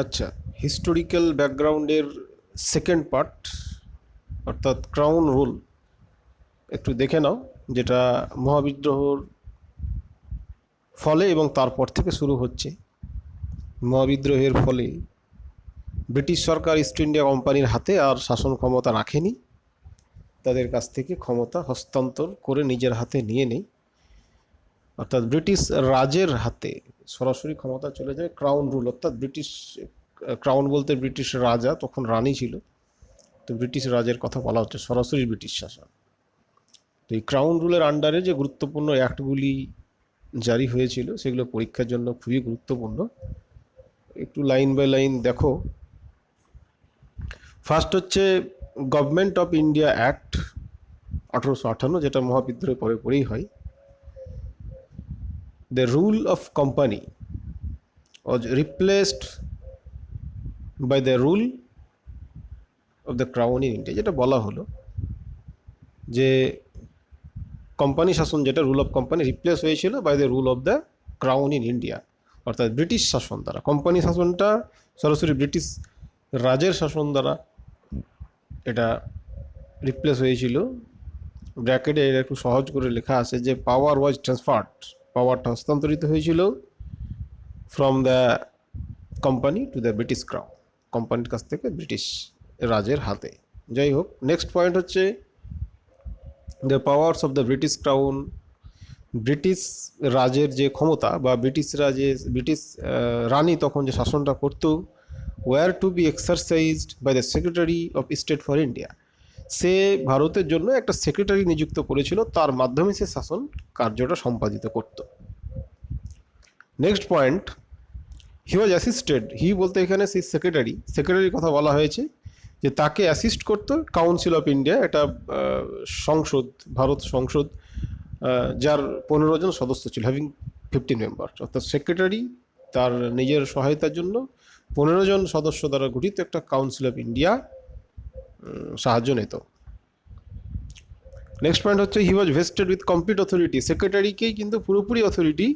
আচ্ছা, হিস্টোরিক্যাল ব্যাকগ্রাউন্ডের second part অর্থাৎ ক্রাউন রুল একটু দেখে নাও, যেটা মহাবিদ্রোহর ফলে এবং তারপর থেকে শুরু হচ্ছে। মহাবিদ্রোহের ফলে ব্রিটিশ সরকার ইস্ট ইন্ডিয়া কোম্পানির হাতে আর শাসন ক্ষমতা রাখেনি, তাদের কাছ থেকে ক্ষমতা হস্তান্তর করে নিজের হাতে নিয়ে নেই, অর্থাৎ ব্রিটিশ রাজের হাতে সরাসরি ক্ষমতা চলে যায়। ক্রাউন রুল অর্থাৎ ব্রিটিশ ক্রাউন বলতে ব্রিটিশ রাজা, তখন রানী ছিল, তো ব্রিটিশ রাজের কথা বলা হচ্ছে, সরাসরি ব্রিটিশ শাসন। তো এই ক্রাউন রুলের আন্ডারে যে গুরুত্বপূর্ণ অ্যাক্টগুলি জারি হয়েছিল সেগুলো পরীক্ষার জন্য খুবই গুরুত্বপূর্ণ, একটু লাইন বাই লাইন দেখো। ফার্স্ট হচ্ছে গভর্নমেন্ট অফ ইন্ডিয়া অ্যাক্ট 1858, যেটা মহাবিদ্রোহের পরে পরেই হয়। The rule of company was replaced by the rule of the crown in India, যেটা বলা হলো যে কোম্পানি শাসন, যেটা রুল অফ কোম্পানি, রিপ্লেস হয়েছিল by the rule of the crown in India, অর্থাৎ ব্রিটিশ শাসন দ্বারা। কোম্পানি শাসনটা সরাসরি ব্রিটিশ রাজের শাসন দ্বারা এটা রিপ্লেস হয়েছিল। ব্র্যাকেটে একটু সহজ করে লেখা আছে যে পাওয়ার ওয়াজ ট্রান্সফার্ড, পাওয়ারটা হস্তান্তরিত হয়েছিল from the company to the British crown, কোম্পানির কাছ থেকে ব্রিটিশ রাজের হাতে। যাই হোক, নেক্সট পয়েন্ট হচ্ছে the powers of the British crown, British রাজের যে ক্ষমতা বা ব্রিটিশ রানী তখন যে শাসনটা করত, was to be exercised by the secretary of state for India, সে ভারতের জন্য একটা সেক্রেটারি নিযুক্ত করেছিল, তার মাধ্যমে সে শাসন কার্যটা সম্পাদিত করত। নেক্সট পয়েন্ট, হি ওয়াজ অ্যাসিস্টেড, হি বলতে এখানে সেই সেক্রেটারির কথা বলা হয়েছে, যে তাকে অ্যাসিস্ট করতো কাউন্সিল অফ ইন্ডিয়া, এটা সংসদ, ভারত সংসদ, যার 15 জন সদস্য ছিল, হ্যাভিং 15 মেম্বার, অর্থাৎ সেক্রেটারি তার নিজের সহায়তার জন্য 15 জন সদস্য দ্বারা গঠিত একটা কাউন্সিল অফ ইন্ডিয়া সাহায্য নিত। নেক্সট পয়েন্ট হচ্ছে হি ওয়াজ ভেস্টেড উইথ কমপ্লিট অথরিটি, সেক্রেটারিকেই কিন্তু পুরোপুরি অথরিটি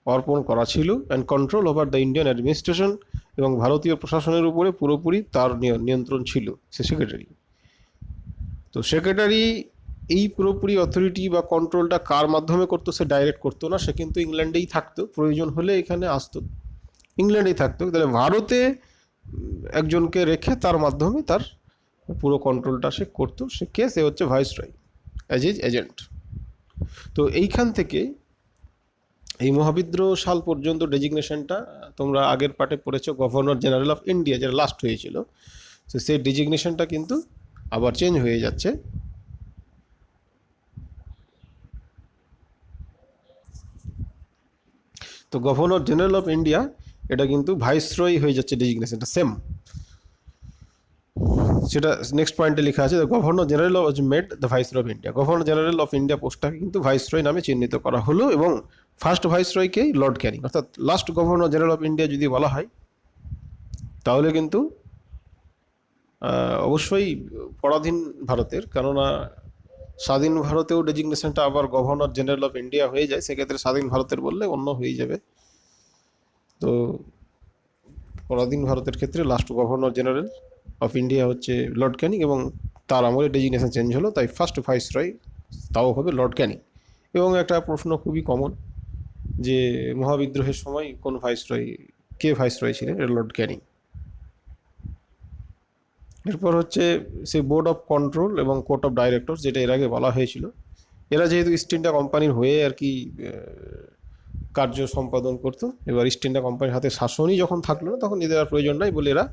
অর্পণ করা ছিল, and control over the Indian administration, এবং ভারতীয় প্রশাসনের উপরে পুরোপুরি তার নিয়ন্ত্রণ ছিল সে সেক্রেটারি। তো সেক্রেটারি এই পুরোপুরি অথরিটি বা কন্ট্রোলটা কার মাধ্যমে করতো, সে ডাইরেক্ট করতো না, সে কিন্তু ইংল্যান্ডেই থাকতো, প্রয়োজন হলে এখানে আসতো, ইংল্যান্ডেই থাকতো। তাহলে ভারতে একজনকে রেখে তার মাধ্যমে তার পুরো কন্ট্রোলটা সে করতো, সে হচ্ছে ভাইসরয় অ্যাজ ইজ এজেন্ট। তো এইখান থেকে এই মহাবিদ্রোহ সাল পর্যন্ত ডেজিগনেশনটা তোমরা আগের পার্টে পড়েছো, গভর্নর জেনারেল অফ ইন্ডিয়া, যেটা লাস্ট হয়েছিল, তো সেই ডেজিগনেশনটা কিন্তু আবার চেঞ্জ হয়ে যাচ্ছে। তো গভর্নর জেনারেল অফ ইন্ডিয়া এটা কিন্তু ভাইসরয় হয়ে যাচ্ছে, ডেজিগনেশনটা সেম, সেটা নেক্সট পয়েন্টে লেখা আছে, governor general was made the viceroy of India, governor general of India পোস্টটাকে কিন্তু ভাইসরয় নামে চিহ্নিত করা হলো, এবং ফার্স্ট ভাইসরয়কে লর্ড ক্যানিং, অর্থাৎ last governor general of India যদি বলা হয় তাহলে কিন্তু অবশ্যই পরাধীন ভারতের, কেননা স্বাধীন ভারতেও ডেজিগনেশনটা আবার গভর্নর জেনারেল অফ ইন্ডিয়া হয়ে যায়, সেক্ষেত্রে স্বাধীন ভারতের বললে অন্য হয়ে যাবে। তো পরাধীন ভারতের ক্ষেত্রে last governor general of India হচ্ছে লর্ড ক্যানিং, এবং তার আমলে ডেজিগনেশন চেঞ্জ হলো, তাই ফার্স্ট ভাইসরয় তাও হবে লর্ড ক্যানিং। এবং একটা প্রশ্ন খুবই কমন, যে মহাবিদ্রোহের সময় কোন কে ভাইসরয় ছিলেন, লর্ড ক্যানিং। এরপর হচ্ছে সেই বোর্ড অফ কন্ট্রোল এবং কোর্ট অফ ডাইরেক্টর, যেটা এর আগে বলা হয়েছিল, এরা যেহেতু ইস্ট ইন্ডিয়া কোম্পানির হয়ে আর কি কার্য সম্পাদন করতো, এবার ইস্ট ইন্ডিয়া কোম্পানির হাতে শাসনই যখন থাকলো না, তখন এদের আর প্রয়োজন নাই বলে এরা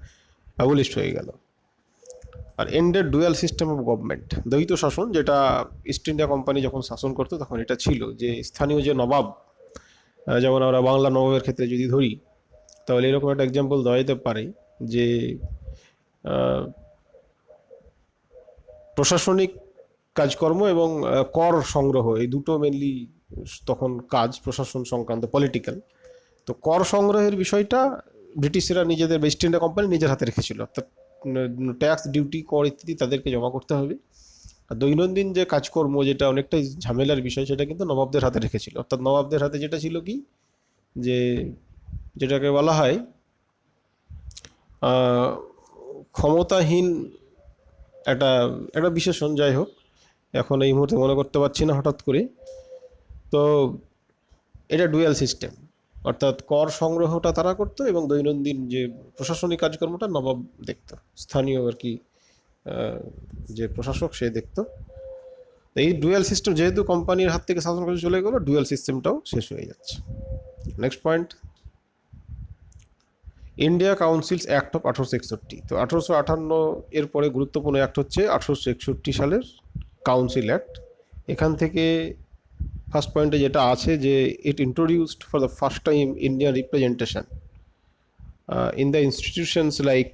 অ্যাবলিশড হয়ে গেল। আর ended dual system of government, দ্বৈত শাসন, যেটা ইস্ট ইন্ডিয়া কোম্পানি যখন শাসন করতো তখন এটা ছিল, যে স্থানীয় যে নবাব, যেমন আমরা বাংলা নবাবের ক্ষেত্রে যদি ধরি, তাহলে এরকম একটা এক্সাম্পল দেওয়া যেতে পারে যে প্রশাসনিক কাজকর্ম এবং কর সংগ্রহ, এই দুটো মেনলি তখন কাজ প্রশাসন সংক্রান্ত, পলিটিক্যাল। তো কর সংগ্রহের বিষয়টা ব্রিটিশরা নিজেদের, ইস্ট ইন্ডিয়া কোম্পানি নিজের হাতে রেখেছিল, অর্থাৎ ট্যাক্স, ডিউটি, কর ইত্যাদি তাদেরকে জমা করতে হবে। আর দৈনন্দিন যে কাজকর্ম, যেটা অনেকটাই ঝামেলার বিষয়, সেটা কিন্তু নবাবদের হাতে রেখেছিল, অর্থাৎ নবাবদের হাতে যেটা ছিল কি, যে যেটাকে বলা হয় আহ, ক্ষমতাহীন একটা একটা বিশেষণ, যাই হোক এখন এই মুহূর্তে মনে করতে পারছি না হঠাৎ করে। তো এটা ডুয়াল সিস্টেম, অর্থাৎ কর সংগ্রহটা তারা করতো এবং দৈনন্দিন যে প্রশাসনিক কাজকর্মটা নবাব দেখতো, স্থানীয় আর কি যে প্রশাসক সে দেখতো। এই ডুয়াল সিস্টেম যেহেতু কোম্পানির হাত থেকে শাসন করে চলে গেলো, ডুয়াল সিস্টেমটাও শেষ হয়ে যাচ্ছে। Next point, India council's act of 1861। তো 1858 এর পরে গুরুত্বপূর্ণ অ্যাক্ট হচ্ছে 1861 সালের কাউন্সিল অ্যাক্ট। এখান থেকে ফার্স্ট পয়েন্টে যেটা আছে যে it introduced for the first time Indian representation in the institutions like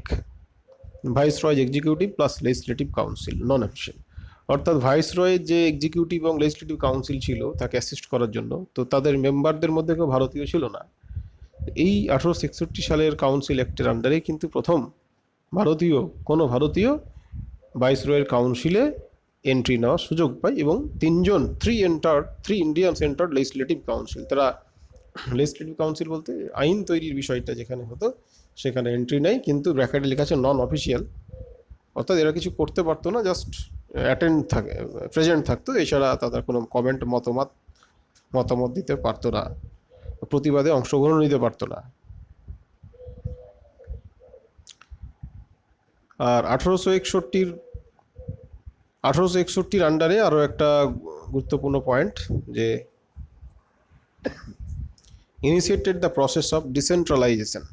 viceroy executive plus legislative council non official. অর্থাৎ ভাইসরয়ের যে এক্সিকিউটিভ এবং লেজিসলেটিভ কাউন্সিল ছিল তাকে অ্যাসিস্ট করার জন্য, তো তাদের মেম্বারদের মধ্যে কেউ ভারতীয় ছিল না। এই 1861 সালের কাউন্সিল অ্যাক্টের আন্ডারে কিন্তু প্রথম কোনো ভারতীয় ভাইসরয়ের কাউন্সিলে এন্ট্রি নেওয়ার সুযোগ পায়, এবং three Indians entered legislative council. তারা লেজিসলেটিভ কাউন্সিল বলতে আইন তৈরির বিষয়টা যেখানে হতো সেখানে এন্ট্রি নেয়, কিন্তু ব্র্যাকেটে লেখা আছে নন অফিসিয়াল, অর্থাৎ এরা কিছু করতে পারতো না, জাস্ট প্রেজেন্ট থাকতো, এছাড়া তাদের কোনো কমেন্ট মতামত দিতে পারতো না, প্রতিবাদে অংশগ্রহণ নিতে পারতো না। আর 1861 আন্ডারে আরও একটা গুরুত্বপূর্ণ পয়েন্ট, যে initiated the process of decentralisation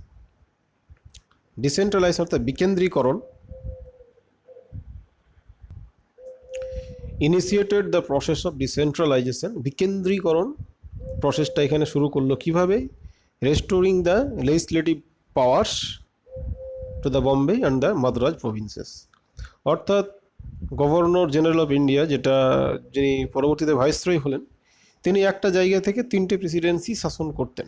অর্থাৎ বিকেন্দ্রীকরণ। Initiated the process of decentralisation, বিকেন্দ্রীকরণ প্রসেসটা এখানে শুরু করলো কিভাবে? Restoring the legislative powers to the Bombay and the Madras provinces. অর্থাৎ গভর্নর জেনারেল অফ ইন্ডিয়া, যিনি পরবর্তীতে ভাইসরয় হলেন, তিনি একটা জায়গা থেকে 3টে প্রেসিডেন্সি শাসন করতেন,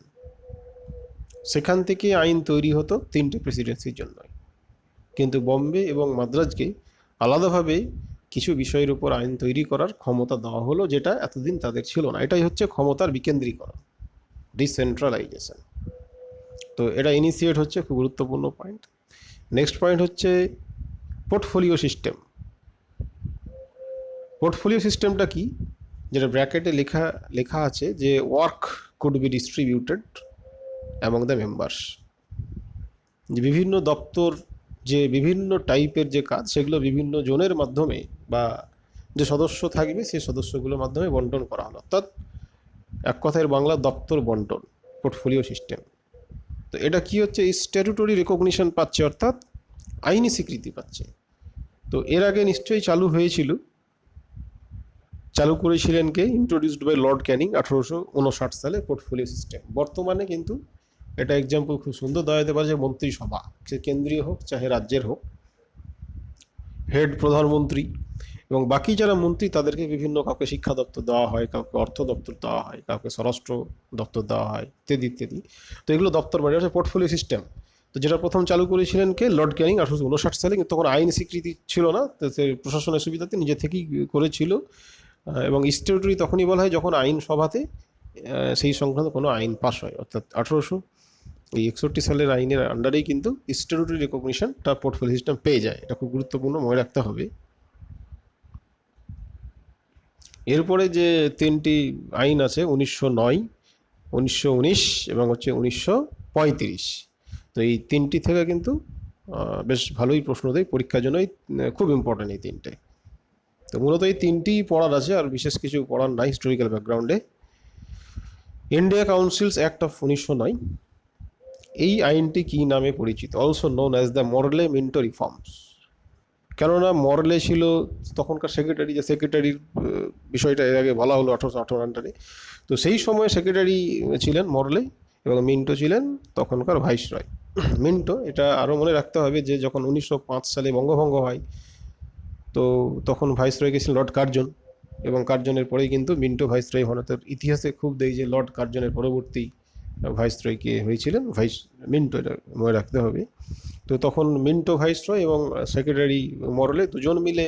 সেখান থেকে আইন তৈরি হতো 3টে প্রেসিডেন্সির জন্য, কিন্তু বম্বে এবং মাদ্রাজকে আলাদাভাবে কিছু বিষয়ের উপর আইন তৈরি করার ক্ষমতা দেওয়া হলো, যেটা এতদিন তাদের ছিল না। এটাই হচ্ছে ক্ষমতার বিকেন্দ্রীকরণ, ডিসেন্ট্রালাইজেশন। তো এটা ইনিশিয়েট হচ্ছে, খুব গুরুত্বপূর্ণ পয়েন্ট। নেক্সট পয়েন্ট হচ্ছে পোর্টফোলিও সিস্টেম। পোর্টফোলিও সিস্টেমটা কি? যেটা ব্র্যাকেটে লেখা আছে যে work could be distributed among the members, যে বিভিন্ন দপ্তর, যে বিভিন্ন টাইপের যে কাজ, সেগুলো বিভিন্ন জনের মাধ্যমে বা যে সদস্য থাকবে সেই সদস্যগুলোর মাধ্যমে বন্টন করা হলো, অর্থাৎ এক কথায় বাংলা দপ্তর বন্টন, পোর্টফোলিও সিস্টেম। তো এটা কি হচ্ছে? স্ট্যাটুটরি রেকগনিশন পাচ্ছে, অর্থাৎ আইনি স্বীকৃতি পাচ্ছে। তো এর আগে নিশ্চয়ই চালু করেছিলেন কে? ইন্ট্রোডিউসড বাই লর্ড ক্যানিং 1859 সালে পোর্টফোলিও সিস্টেম। বর্তমানে কিন্তু এটা এক্সাম্পল খুব সুন্দর দেওয়া যেতে পারে যে মন্ত্রিসভা, সে কেন্দ্রীয় হোক চাহে রাজ্যের হোক, হেড প্রধানমন্ত্রী এবং বাকি যারা মন্ত্রী তাদেরকে বিভিন্ন, কাউকে শিক্ষা দপ্তর দেওয়া হয়, কাউকে অর্থ দপ্তর দেওয়া হয়, কাউকে স্বরাষ্ট্র দপ্তর দেওয়া হয়, ইত্যাদি ইত্যাদি। তো এগুলো দপ্তর মানে হচ্ছে পোর্টফোলিও সিস্টেম। তো যেটা প্রথম চালু করেছিলেন কে? লর্ড ক্যানিং 1859 সালে, কিন্তু তখন আইন স্বীকৃতি ছিল না, তো সে প্রশাসনের সুবিধাতে নিজে থেকেই করেছিল। এবং স্ট্যাটুটরি তখনই বলা হয় যখন আইনসভাতে সেই সংক্রান্ত কোনো আইন পাস হয়, অর্থাৎ 1861 সালের আইনের আন্ডারেই কিন্তু স্ট্যাটুটরি রেকগনিশনটা পোর্টফোলিও সিস্টেম পেয়ে যায়। এটা খুব গুরুত্বপূর্ণ, মনে রাখতে হবে। এরপরে যে 3টি আইন আছে, 1909, 1919 এবং হচ্ছে 1935। তো এই 3টি থেকে কিন্তু বেশ ভালোই প্রশ্ন দেয় পরীক্ষার জন্য, খুব ইম্পর্টেন্ট এই 3টে। তো মূলত এই 3টি পড়ার আছে, আর বিশেষ কিছু পড়ার নাই হিস্টোরিক্যাল ব্যাকগ্রাউন্ডে। ইন্ডিয়া কাউন্সিলস অ্যাক্ট অফ 1909, এই আইনটি কি নামে পরিচিত? অলসো নোন অ্যাজ দ্য মরলে মিন্টো রিফর্মস। কেননা মরলে ছিল তখনকার সেক্রেটারি, যে সেক্রেটারির বিষয়টা এর আগে বলা হলো 1858 আন্ডারে। তো সেই সময় সেক্রেটারি ছিলেন মরলে এবং মিন্টো ছিলেন তখনকার ভাইসরয়। মিন্টো, এটা আরও মনে রাখতে হবে যে যখন 1905 সালে বঙ্গভঙ্গ হয়, তো তখন ভাইসরয়কে ছিলেন লর্ড কার্জন, এবং কার্জনের পরেই কিন্তু মিন্টো ভাইসরয় হন। তো ইতিহাসে খুব দেই যে লর্ড কার্জনের পরবর্তী ভাইসরয় কে হয়েছিলেন মিন্টো, এটা মনে রাখতে হবে। তো তখন মিন্টো ভাইসরয় এবং সেক্রেটারি মরলে দুজন মিলে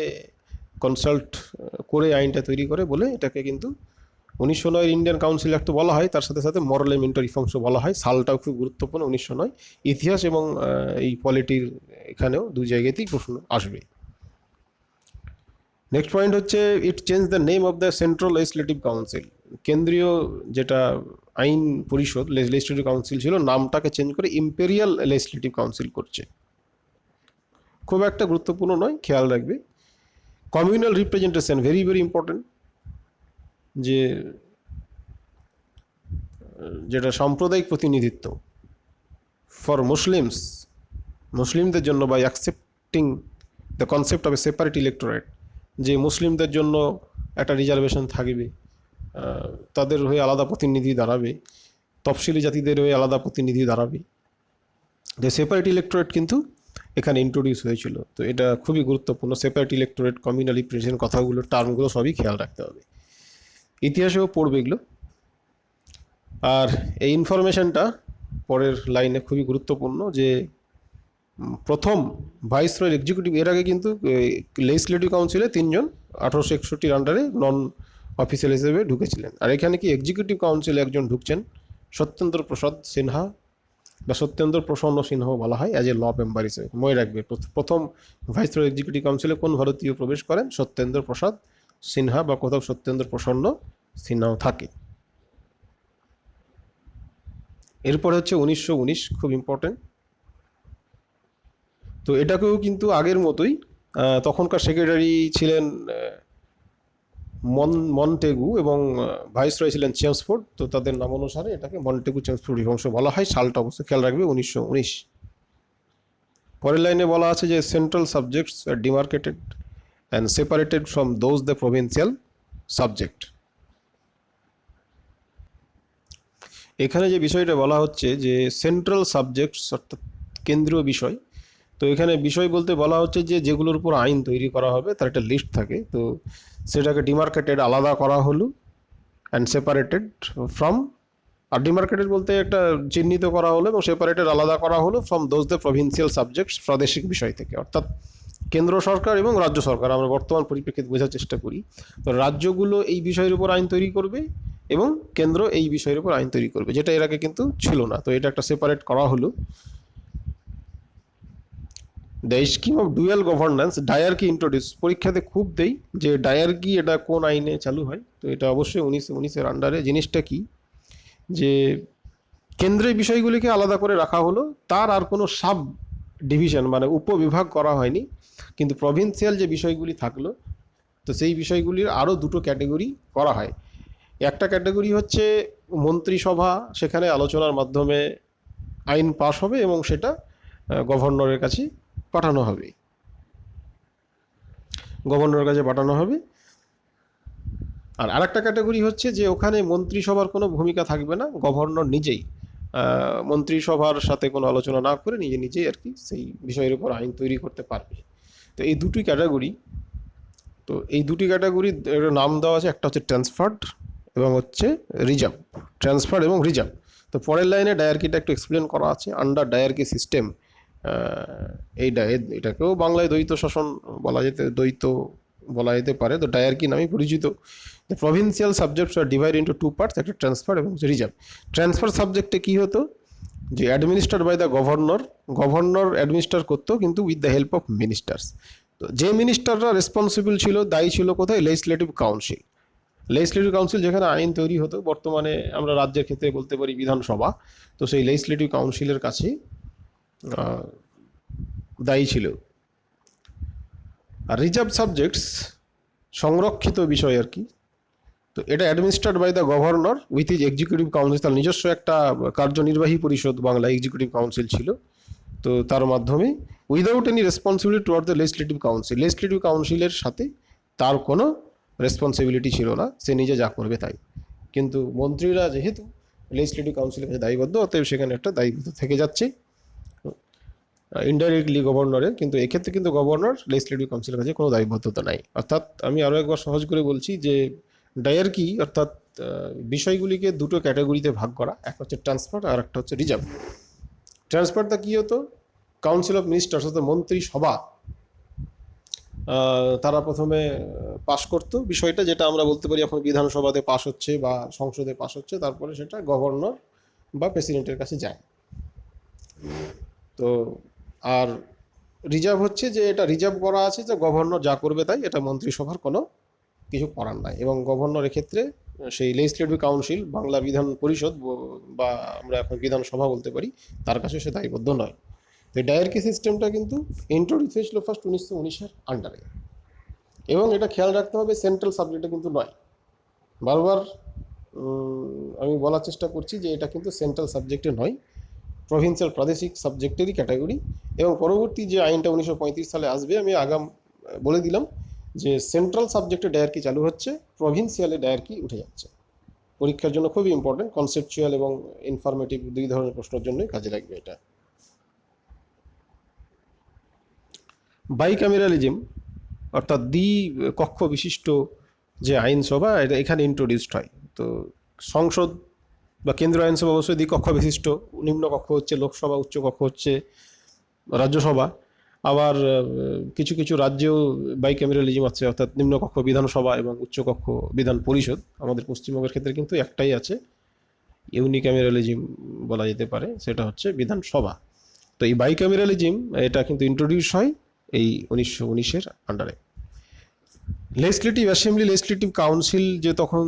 কনসাল্ট করে আইনটা তৈরি করে বলে এটাকে কিন্তু 1909 ইন্ডিয়ান কাউন্সিল অ্যাক্ট বলা হয়, তার সাথে সাথে মরাল এন্ড মেন্টর রিফর্মস বলা হয়। সালটাও খুব গুরুত্বপূর্ণ 1909। ইতিহাস এবং এই পলিটির এখানেও দুই জায়গাতেই প্রশ্ন আসবে। নেক্সট পয়েন্ট হচ্ছে it change the name of the central legislative council. কেন্দ্রীয় যেটা আইন পরিষদ লেজিসলেটিভ কাউন্সিল ছিল, নামটাকে চেঞ্জ করে ইম্পেরিয়াল লেজিসলেটিভ কাউন্সিল করছে। খুব একটা গুরুত্বপূর্ণ নয়, খেয়াল রাখবে। Communal representation very very important, যে যেটা সাম্প্রদায়িক প্রতিনিধিত্ব ফর মুসলিমদের জন্য by accepting the concept of a separate electorate, যে মুসলিমদের জন্য একটা রিজার্ভেশন থাকবে, তাদের হয়ে আলাদা প্রতিনিধি দাঁড়াবে, তফসিলি জাতিদের হয়ে আলাদা প্রতিনিধি দাঁড়াবে। যে সেপারেট ইলেক্টোরেট কিন্তু এখানে ইন্ট্রোডিউস হয়েছিল। তো এটা খুবই গুরুত্বপূর্ণ। সেপারেট ইলেক্টোরেট, কমিউনাল রিপ্রেজেন্টেশন, কথাগুলো, টার্মগুলো সবই খেয়াল রাখতে হবে। ইতিহাসেও পড়বে এগুলো। আর এই ইনফরমেশনটা পরের লাইনে খুবই গুরুত্বপূর্ণ, যে প্রথম ভাইসরয়ের এক্সিকিউটিভ, এর আগে কিন্তু লেজিসলেটিভ কাউন্সিলে 3 জন 1861 আন্ডারে নন অফিসিয়াল হিসেবে ঢুকেছিলেন। আর এখানে কি এক্সিকিউটিভ কাউন্সিলে একজন ঢুকছেন, সত্যেন্দ্র প্রসাদ সিনহা বা সত্যেন্দ্র প্রসন্ন সিনহা বলা হয়, অ্যাজ এ ল মেম্বার হিসেবে। মনে রাখবে, প্রথম ভাইসরয় এক্সিকিউটিভ কাউন্সিলে কোন ভারতীয় প্রবেশ করেন? সত্যেন্দ্র প্রসাদ সিনহা, বা কোথাও সত্যেন্দ্র প্রসন্ন সিনহাও থাকে। এরপরে হচ্ছে 1919, খুব ইম্পর্টেন্ট। তো এটাকেও কিন্তু আগের মতোই, তখনকার সেক্রেটারি ছিলেন মন্টেগু এবং ভাইসরয় ছিলেন চেমসফোর্ড। তো তাদের নাম অনুসারে এটাকে মন্টেগু চেমসফোর্ড রিফর্মস বলা হয়। সালটা অবশ্যই খেয়াল রাখবে, 1919। পরের লাইনে বলা আছে যে central subjects are demarcated and separated from those the provincial subject. এখানে যে বিষয়টা বলা হচ্ছে যে সেন্ট্রাল সাবজেক্টস অর্থাৎ কেন্দ্রীয় বিষয়। তো এখানে বিষয় বলতে বলা হচ্ছে যে যেগুলোর উপর আইন তৈরি করা হবে তার একটা লিস্ট থাকে। তো সেটাকে ডিমার্কেটেড, আলাদা করা হলো, and separated from, R demarcated বলতে একটা চিহ্নিত করা হলো, এবং সেপারেটেড আলাদা করা হলো from those the provincial subjects, প্রাদেশিক বিষয় থেকে। অর্থাৎ কেন্দ্র সরকার এবং রাজ্য সরকার, আমরা বর্তমান পরিপ্রেক্ষিতে বোঝার চেষ্টা করি। তো রাজ্যগুলো এই বিষয়ের উপর আইন তৈরি করবে এবং কেন্দ্র এই বিষয়ের উপর আইন তৈরি করবে, যেটা এর আগে কিন্তু ছিল না। তো এটা একটা সেপারেট করা হলো। The scheme of dual governance, dyarchy introduce. পরীক্ষাতে খুব দেই যে ডায়ার্কি এটা কোন আইনে চালু হয়। তো এটা অবশ্যই 1919-এর আন্ডারে। জিনিসটা কি, যে কেন্দ্রের বিষয়গুলিকে আলাদা করে রাখা হলো, তার আর কোনো সাব ডিভিশন মানে উপবিভাগ করা হয়নি, কিন্তু প্রভিন্সিয়াল যে বিষয়গুলি থাকলো, তো সেই বিষয়গুলির আরও দুটো ক্যাটাগরি করা হয়। একটা ক্যাটাগরি হচ্ছে মন্ত্রিসভা, সেখানে আলোচনার মাধ্যমে আইন পাশ হবে এবং সেটা গভর্নরের কাছে পাঠানো হবে, আর আরেকটা ক্যাটাগরি হচ্ছে যে ওখানে মন্ত্রিসভার কোনো ভূমিকা থাকবে না, গভর্নর নিজেই মন্ত্রিসভার সাথে কোনো আলোচনা না করে নিজেই আর কি সেই বিষয়ের উপর আইন তৈরি করতে পারবে। তো এই দুটি ক্যাটাগরি, নাম দেওয়া আছে, একটা হচ্ছে ট্রান্সফার্ড এবং হচ্ছে রিজার্ভ। ট্রান্সফার এবং রিজার্ভ। তো পরের লাইনে ডায়ার্কিটা একটু এক্সপ্লেন করা আছে। আন্ডার ডায়ার্কি সিস্টেম, এটাকেও বাংলায় দ্বৈত শাসন বলা যেতে পারে। তো ডায়ার্কি নামে পরিচিত। The provincial subjects are divide into 2 parts, একটা ট্রান্সফার এবং রিজার্ভ। ট্রান্সফার সাবজেক্টে কী হতো, যে administer by the governor administer করতো, কিন্তু with the help of ministers. তো যে মিনিস্টাররা রেসপন্সিবল ছিল, দায়ী ছিল কোথায়? লেজিসলেটিভ কাউন্সিল যেখানে আইন তৈরি হতো, বর্তমানে আমরা রাজ্যের ক্ষেত্রে বলতে পারি বিধানসভা। তো সেই লেজিসলেটিভ কাউন্সিলের কাছে দায়ী ছিল। আর রিজার্ভ সাবজেক্টস, সংরক্ষিত বিষয় আর কি। তো এটা administrated by the governor with his executive council, তার নিজস্ব একটা কার্যনির্বাহী পরিষদ, বাংলা এক্সিকিউটিভ কাউন্সিল ছিল। তো তার মাধ্যমে without any responsibility toward the legislative কাউন্সিলের সাথে তার কোনো রেসপন্সিবিলিটি ছিল না, সে নিজে যা করবে তাই। কিন্তু মন্ত্রীরা যেহেতু লেজিসলেটিভ কাউন্সিলের কাছে দায়বদ্ধ, অতএব সেখানে একটা দায়িত্ব থেকে যাচ্ছে ইনডাইরেক্টলি গভর্নরের। কিন্তু এক্ষেত্রে কিন্তু গভর্নর লেজিসলেটিভ কাউন্সিলের কাছে কোনো দায়বদ্ধতা নাই। অর্থাৎ আমি আরও একবার সহজ করে বলছি যে ডায়ার্কি অর্থাৎ বিষয়গুলিকে দুটো ক্যাটাগরিতে ভাগ করা, একটা হচ্ছে ট্রান্সফার আর একটা হচ্ছে রিজার্ভ। ট্রান্সফারটা কী হতো, কাউন্সিল অফ মিনিস্টার্স অর্থাৎ মন্ত্রিসভা, তারা প্রথমে পাস করতো বিষয়টা, যেটা আমরা বলতে পারি এখন বিধানসভাতে পাস হচ্ছে বা সংসদে পাস হচ্ছে, তারপরে সেটা গভর্নর বা প্রেসিডেন্টের কাছে যায়। তো আর রিজার্ভ হচ্ছে যে এটা রিজার্ভ করা আছে যে গভর্নর যা করবে তাই, এটা মন্ত্রিসভার কোনো কিছু করার নাই, এবং গভর্নর এক্ষেত্রে সেই লেজিসলেটিভ কাউন্সিল, বাংলা বিধান পরিষদ বা আমরা এখন বিধানসভা বলতে পারি, তার কাছে সে দায়বদ্ধ নয়। তো ডায়ার্কি সিস্টেমটা কিন্তু ইন্ট্রোডিউস হয়েছিল ফার্স্ট 1919-এর আন্ডারে, এবং এটা খেয়াল রাখতে হবে সেন্ট্রাল সাবজেক্টে কিন্তু নয়। বারবার আমি বলার চেষ্টা করছি যে এটা কিন্তু সেন্ট্রাল সাবজেক্টে নয়, প্রভিন্সিয়াল প্রাদেশিক সাবজেক্টেরই ক্যাটাগরি। এবং পরবর্তী যে আইনটা 1935 সালে আসবে, আমি আগাম বলে দিলাম যে সেন্ট্রাল সাবজেক্টে ডায়ার্কি চালু হচ্ছে, প্রভিন্সিয়ালে ডায়ার্কি উঠে যাচ্ছে। পরীক্ষার জন্য খুবই ইম্পর্টেন্ট, কনসেপচুয়াল এবং ইনফরমেটিভ দুই ধরনের প্রশ্নের জন্যই কাজে লাগবে এটা। বাইক্যামেরালিজম অর্থাৎ কক্ষ বিশিষ্ট যে আইনসভা, এটা এখানে ইন্ট্রোডিউসড হয়। তো সংসদ বা কেন্দ্রীয় আইনসভা অবশ্যই দ্বিকক্ষ বিশিষ্ট, নিম্ন কক্ষ হচ্ছে লোকসভা, উচ্চ কক্ষ হচ্ছে রাজ্যসভা। আবার কিছু কিছু রাজ্যেও বাইক্যামেরালিজম আছে, অর্থাৎ নিম্নকক্ষ বিধানসভা এবং উচ্চকক্ষ বিধান পরিষদ। আমাদের পশ্চিমবঙ্গের ক্ষেত্রে কিন্তু একটাই আছে, ইউনিক্যামেরালিজম বলা যেতে পারে, সেটা হচ্ছে বিধানসভা। তো এই বাইক্যামেরালিজম এটা কিন্তু ইন্ট্রোডিউস হয় এই 1919-এর আন্ডারে। লেজিসলেটিভ অ্যাসেম্বলি, লেজিসলেটিভ কাউন্সিল যে তখন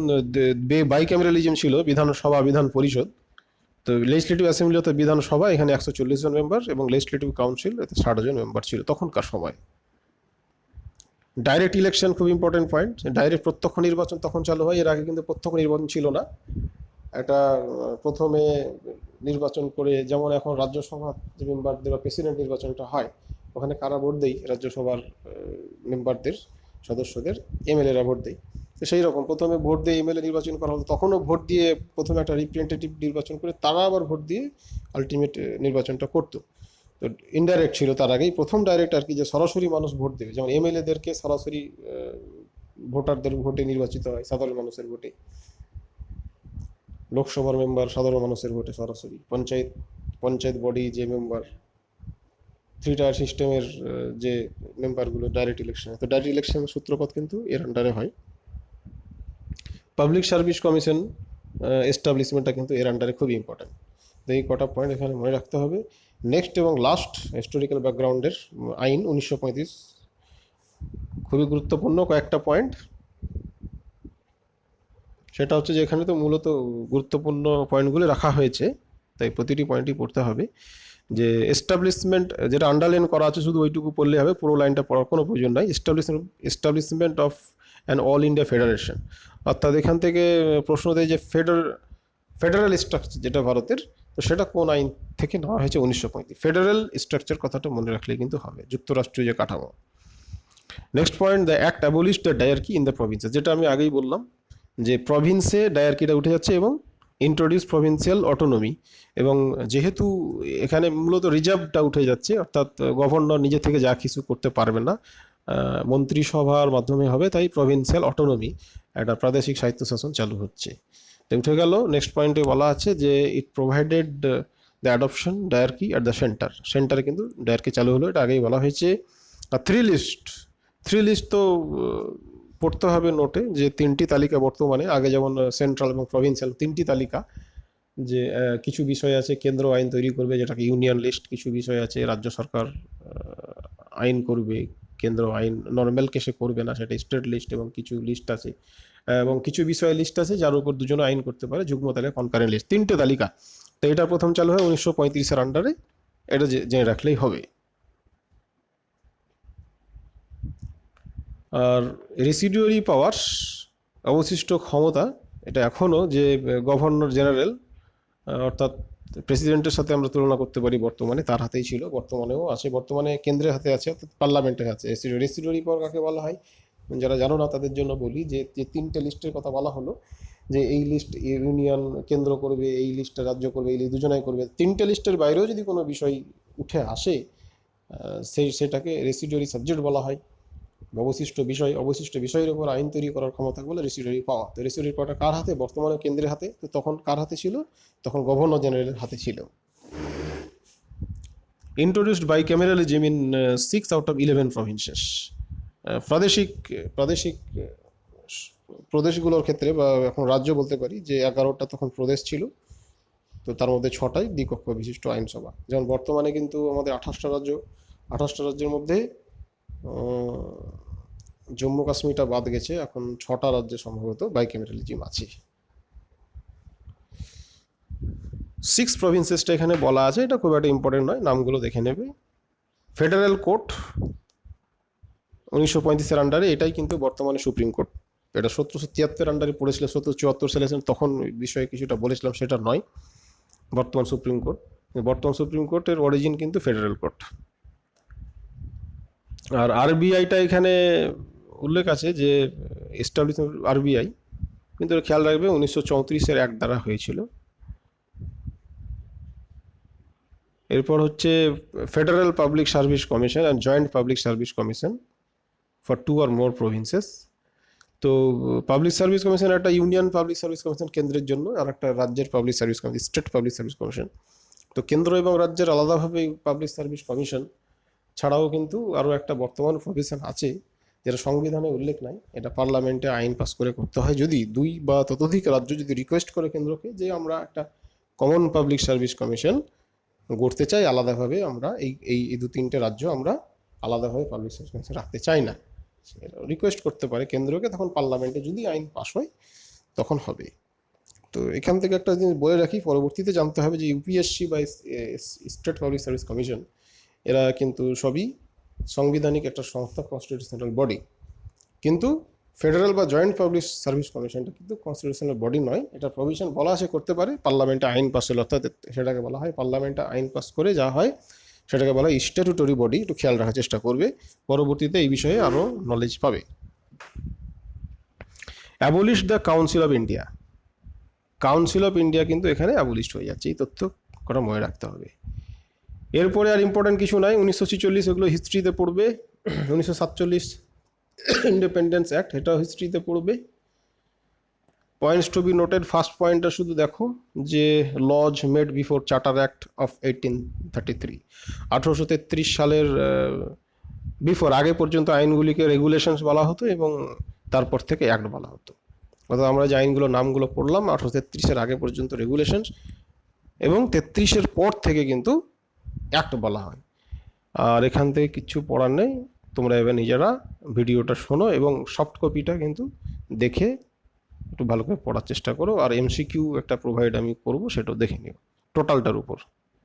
বাইক্যামেরালিজম ছিল, বিধানসভা বিধান পরিষদ। তো লেজিসলেটিভ অ্যাসেম্বলি অর্থাৎ বিধানসভা, এখানে 140 জন মেম্বার, এবং লেজিসলেটিভ কাউন্সিল এতে 60 জন মেম্বার ছিল তখনকার সময়। ডাইরেক্ট ইলেকশন খুব ইম্পর্টেন্ট পয়েন্ট। ডাইরেক্ট প্রত্যক্ষ নির্বাচন তখন চালু হয়, এর আগে কিন্তু প্রত্যক্ষ নির্বাচন ছিল না। এটা প্রথমে নির্বাচন করে, যেমন এখন রাজ্যসভা যে মেম্বারদের বা প্রেসিডেন্ট নির্বাচনটা হয়, ওখানে কারা ভোট দেয়? রাজ্যসভার মেম্বারদের, সদস্যদের এমএলএরা ভোট দেয়। তো সেই রকম প্রথমে ভোট দিয়ে এমএলএ নির্বাচন করা হতো, তখনও ভোট দিয়ে প্রথমে একটা রিপ্রেজেন্টেটিভ নির্বাচন করে তারা আবার ভোট দিয়ে আলটিমেট নির্বাচনটা করতো। তো ইনডাইরেক্ট ছিল তার আগেই, প্রথম ডাইরেক্ট আর কি, যে সরাসরি মানুষ ভোট দেবে, যেমন এমএলএদেরকে সরাসরি ভোটারদের ভোটে নির্বাচিত হয়, সাধারণ মানুষের ভোটে। লোকসভার মেম্বার সাধারণ মানুষের ভোটে সরাসরি। পঞ্চায়েত বডি যে মেম্বার, 3 টায়ার সিস্টেমের যে মেম্বারগুলো ডাইরেক্ট ইলেকশন, তো ডাইরেক্ট ইলেকশনের সূত্রপাত কিন্তু এর আন্ডারে হয়। পাবলিক সার্ভিস কমিশন এস্টাবলিশমেন্টটা কিন্তু এর আন্ডারে খুবই ইম্পর্টেন্ট। তো এই কটা পয়েন্ট এখানে মনে রাখতে হবে। নেক্সট এবং লাস্ট হিস্টোরিক্যাল ব্যাকগ্রাউন্ডের আইন 1935, খুবই গুরুত্বপূর্ণ কয়েকটা পয়েন্ট। সেটা হচ্ছে যে এখানে তো মূলত গুরুত্বপূর্ণ পয়েন্টগুলো রাখা হয়েছে, তাই প্রতিটি পয়েন্টই পড়তে হবে। যে এস্টাবলিশমেন্ট যেটা আন্ডারলাইন করা আছে, শুধু ওইটুকু পড়লে হবে, পুরো লাইনটা পড়ার কোনো প্রয়োজন নাই। Establishment of an all India federation, অর্থাৎ এখান থেকে প্রশ্ন দেয় যে ফেডারেল স্ট্রাকচার যেটা ভারতের, তো সেটা কোন আইন থেকে নেওয়া হয়েছে? 1935। ফেডারেল স্ট্রাকচার কথাটা মনে রাখলে কিন্তু হবে, যুক্তরাষ্ট্রীয় যে কাঠামো। Next point, the act abolish the dyarchy in the provinces, যেটা আমি আগেই বললাম যে প্রভিন্সে ডায়ার্কিটা উঠে যাচ্ছে, এবং ইন্ট্রোডিউস প্রভিন্সিয়াল অটোনমি। এবং যেহেতু এখানে মূলত রিজার্ভটা উঠে যাচ্ছে, অর্থাৎ গভর্নর নিজে থেকে যা কিছু করতে পারবে না, মন্ত্রিসভার মাধ্যমে হবে, তাই প্রভিন্সিয়াল অটোনমি, একটা প্রাদেশিক স্বায়ত্তশাসন চালু হচ্ছে। তো উঠে গেল। নেক্সট পয়েন্টে বলা আছে যে it provided the adoption dyarchy at the সেন্টারে কিন্তু ডায়ার্কি চালু হলো, এটা আগেই বলা হয়েছে। আর থ্রি লিস্ট তো পড়তে হবে নোটে, যে 3টি তালিকা বর্তমানে, আগে যেমন সেন্ট্রাল এবং প্রভিন্সিয়াল 3টি তালিকা, যে কিছু বিষয় আছে কেন্দ্র আইন তৈরি করবে, যেটাকে ইউনিয়ন লিস্ট। কিছু বিষয় আছে রাজ্য সরকার আইন করবে, কেন্দ্র আইন নর্মাল কেসে করবে না, সেটা স্টেট লিস্ট। এবং কিছু লিস্ট আছে, এবং কিছু বিষয় লিস্ট আছে যার উপর দুজনে আইন করতে পারে, যুগ্ম তালিকা, কনকারেন্ট লিস্ট, 3টে তালিকা। তো এটা প্রথম চালু হয় 1935-এর আন্ডারে, এটা জেনে রাখলেই হবে। আর রেসিডুয়ারি পাওয়ার্স, অবশিষ্ট ক্ষমতা, এটা এখনও যে গভর্নর জেনারেল অর্থাৎ প্রেসিডেন্টের সাথে আমরা তুলনা করতে পারি, বর্তমানে তার হাতেই ছিল, বর্তমানেও আছে, বর্তমানে কেন্দ্রের হাতে আছে, অর্থাৎ পার্লামেন্টের হাতে। রেসিডুয়ারি পাওয়ার কাকে বলা হয়? যারা জানো না তাদের জন্য বলি, যে 3টে লিস্টের কথা বলা হলো, যে এই লিস্ট ইউনিয়ন কেন্দ্র করবে, এই লিস্টটা রাজ্য করবে, এই দুজনাই করবে। 3টে লিস্টের বাইরেও যদি কোনো বিষয় উঠে আসে, সেটাকে রেসিডুয়ারি সাবজেক্ট বলা হয়। অবশিষ্ট বিষয়ের উপর আইন তৈরি করার ক্ষমতা বলে রেসিডুয়ারি পাওয়ার। তো রেসিডুয়ারি পাওয়ারটা কার হাতে? বর্তমানে কেন্দ্রের হাতে। তো তখন কার হাতে ছিল? তখন গভর্নর জেনারেলের হাতে ছিল। introduced bicameralism in 6 out of 11 provinces, প্রাদেশিক প্রাদেশিক প্রদেশগুলোর ক্ষেত্রে বা এখন রাজ্য বলতে পারি, যে 11টা তখন প্রদেশ ছিল, তো তার মধ্যে 6টাই দ্বিকক্ষ বিশিষ্ট আইনসভা। যেমন বর্তমানে কিন্তু আমাদের 28টা রাজ্য, 28টা রাজ্যের মধ্যে জম্মু কাশ্মীরটা বাদ গেছে, এখন 6টা রাজ্যে সম্ভবত বাইক্যামেরালিজম আছে। 6 প্রভিন্সেসটা এখানে বলা আছে, এটা খুব একটা ইম্পর্টেন্ট নয়, নামগুলো দেখে নেবে। ফেডারেল কোর্ট 1935-এর আন্ডারে, এটাই কিন্তু বর্তমানে সুপ্রিম কোর্ট। এটা 1773 আন্ডারে পড়েছিল, 1774 সালে তখন বিষয়ে কিছুটা বলেছিলাম, সেটা নয় বর্তমান সুপ্রিম কোর্ট। বর্তমান সুপ্রিম কোর্টের অরিজিন কিন্তু ফেডারেল কোর্ট। আর আরবিআইটা এখানে উল্লেখ আছে যে এস্টাবলিশমেন্ট আরবিআই, কিন্তু খেয়াল রাখবে 1934-এর অ্যাক্ট দ্বারা হয়েছিল। এরপর হচ্ছে federal public service commission and joint public service commission for 2 or more provinces. তো পাবলিক সার্ভিস কমিশন একটা ইউনিয়ন পাবলিক সার্ভিস কমিশন কেন্দ্রের জন্য, আর একটা রাজ্যের public service commission state public service commission. তো কেন্দ্র এবং রাজ্যের আলাদাভাবে পাবলিক সার্ভিস কমিশন ছাড়াও কিন্তু আরও একটা বর্তমান প্রভিশন আছে, যেটা সংবিধানে উল্লেখ নাই। এটা পার্লামেন্টে আইন পাস করে করতে হয়, যদি 2 বা ততোধিক রাজ্য যদি রিকোয়েস্ট করে কেন্দ্রকে যে আমরা একটা কমন পাবলিক সার্ভিস কমিশন গড়তে চাই আলাদাভাবে, আমরা এই 2-3টে রাজ্য আমরা আলাদাভাবে পাবলিক সার্ভিস কমিশন রাখতে চাই না, রিকোয়েস্ট করতে পারে কেন্দ্রকে, তখন পার্লামেন্টে যদি আইন পাস হয় তখন হবে। তো এখান থেকে একটা জিনিস বলে রাখি, পরবর্তীতে জানতে হবে যে ইউপিএসসি বা স্টেট পাবলিক সার্ভিস কমিশন এরা কিন্তু সবই সাংবিধানিক একটা সংস্থা, কনস্টিটিউশনাল বডি। কিন্তু ফেডারেল বা জয়েন্ট পাবলিক সার্ভিস কমিশনটা কিন্তু কনস্টিটিউশনাল বডি নয়। এটা প্রভিশন বলা আছে করতে পারে পার্লামেন্টে আইন পাস হলে, অর্থাৎ সেটাকে বলা হয় পার্লামেন্টে আইন পাস করে যা হয় সেটাকে বলা হয় স্ট্যাটুটরি বডি। একটু খেয়াল রাখার চেষ্টা করবে, পরবর্তীতে এই বিষয়ে আরও নলেজ পাবে। Abolish the council of India. Council of India কিন্তু এখানে অ্যাবলিশড হয়ে যাচ্ছে, এই তথ্য কটা মনে রাখতে হবে। এরপরে আর ইম্পর্টেন্ট কিছু নাই। 1946 এগুলো হিস্ট্রিতে পড়বে। 1947 ইন্ডিপেন্ডেন্স অ্যাক্ট, এটাও হিস্ট্রিতে পড়বে। Points to be noted, first পয়েন্টটা শুধু দেখো যে laws made before charter act of 1833, 1833 সালের বিফোর, আগে পর্যন্ত আইনগুলিকে রেগুলেশনস বলা হতো এবং তারপর থেকে অ্যাক্ট বলা হতো। অর্থাৎ আমরা যে আইনগুলো নামগুলো পড়লাম 1833-এর আগে পর্যন্ত রেগুলেশনস, এবং 33-এর পর থেকে কিন্তু অ্যাক্ট বলা হয়। আর এখান থেকে কিছু পড়ার নেই, তোমরা এবার নিজেরা ভিডিওটা শোনো এবং সফট কপিটা কিন্তু দেখে একটু ভালো করে পড়ার চেষ্টা করো। আর এমসিকিউ একটা প্রোভাইড আমি করবো, সেটাও দেখে নিও টোটালটার উপর।